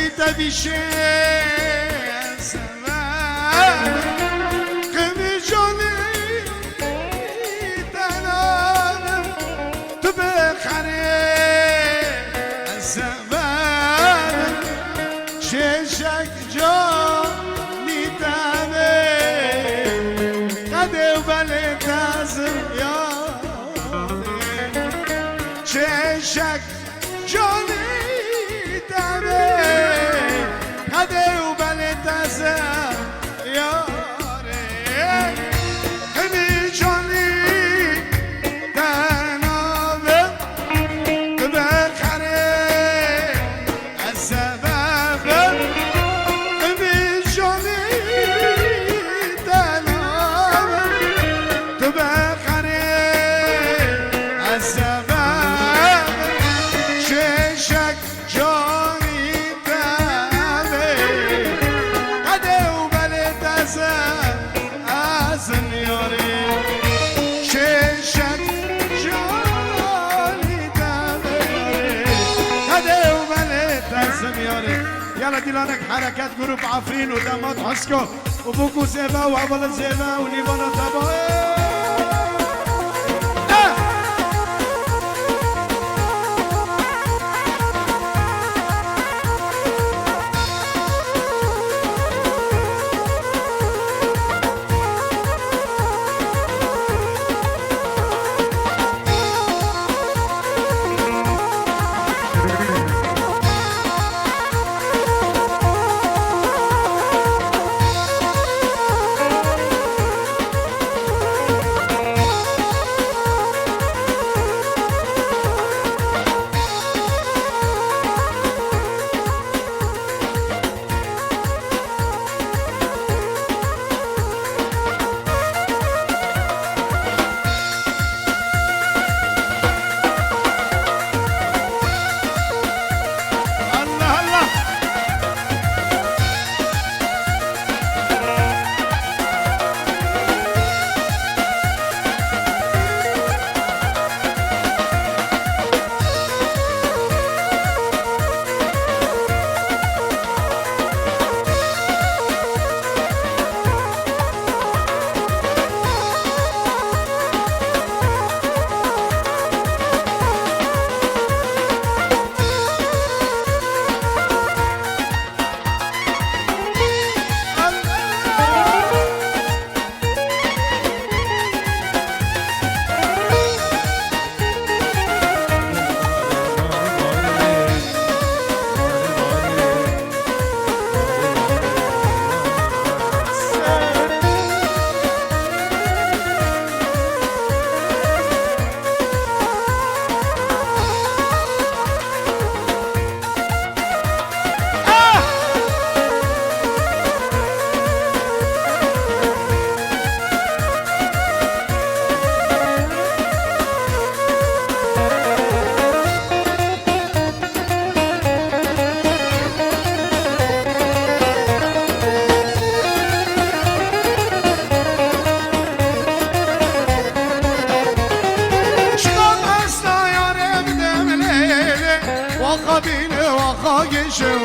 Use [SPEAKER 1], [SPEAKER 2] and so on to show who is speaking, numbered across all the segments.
[SPEAKER 1] تبیشه سمن قمی جانی دلالم تو بخره سمن چشک جانی دمه قده و بله تازم یاره چشک جانی قده و بله تازه یاره همی جانی دنابه تو بخره از سبب همی جانی دنابه تو بخره از سبب چشک جانی يلا ديلانك حركات جروب عفرين ودمات حسكو وبوكو زيبا وعبل زيبا ونيفانا تبا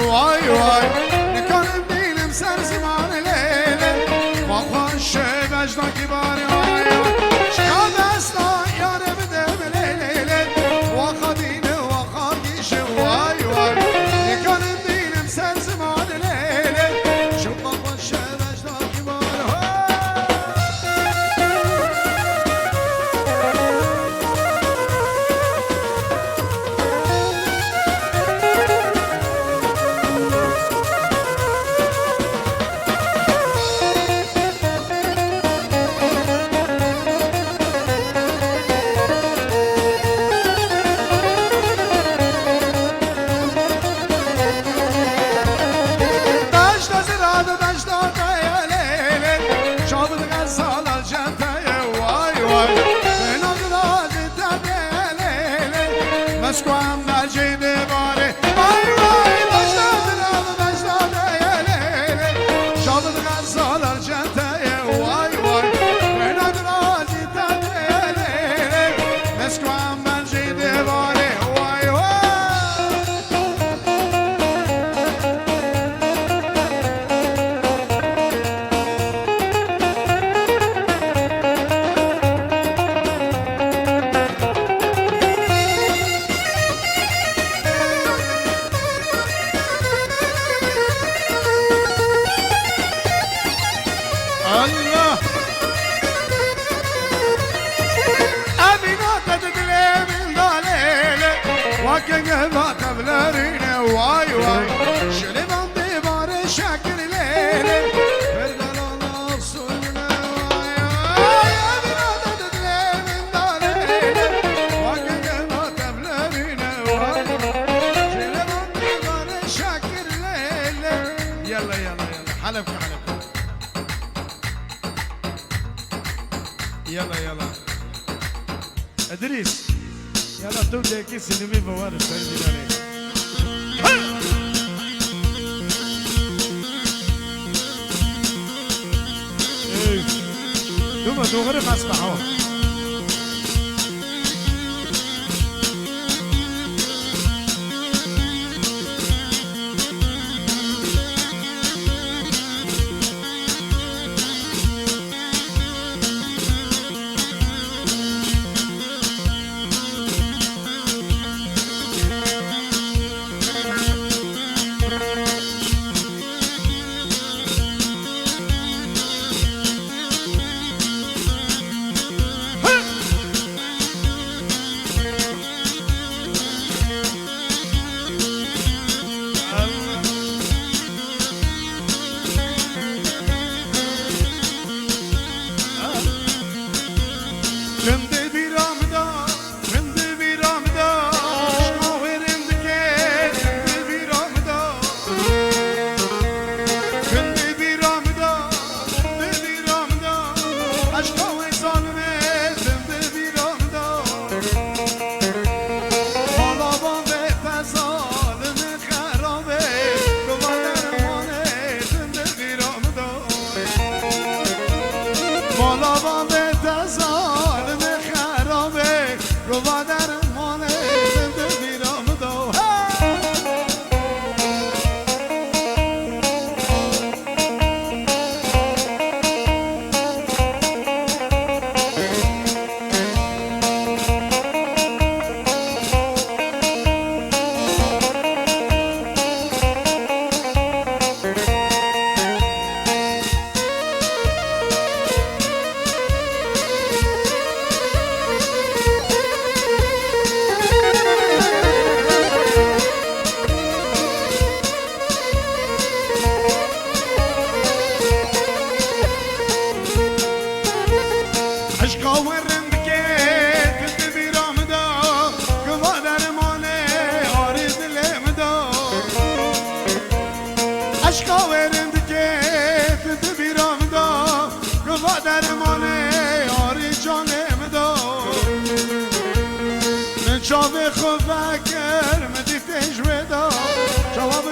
[SPEAKER 1] وای وای نکنم دیلم سر زمان لیله و خوش وجدا کی باری وای شکا دستا یاره بده لیله و خدینه و خاکیش وای وای نکنم دیلم سر زمان لیله شما خوش وجدا کی باری يلا يلا يلا حلبك حلبك يلا يلا ادريس يلا تو ديكي سينمي بوارد سيدي عليك دوما دوغري ما اسمعوا شاف خوب فکر مدی پیش بدا جواب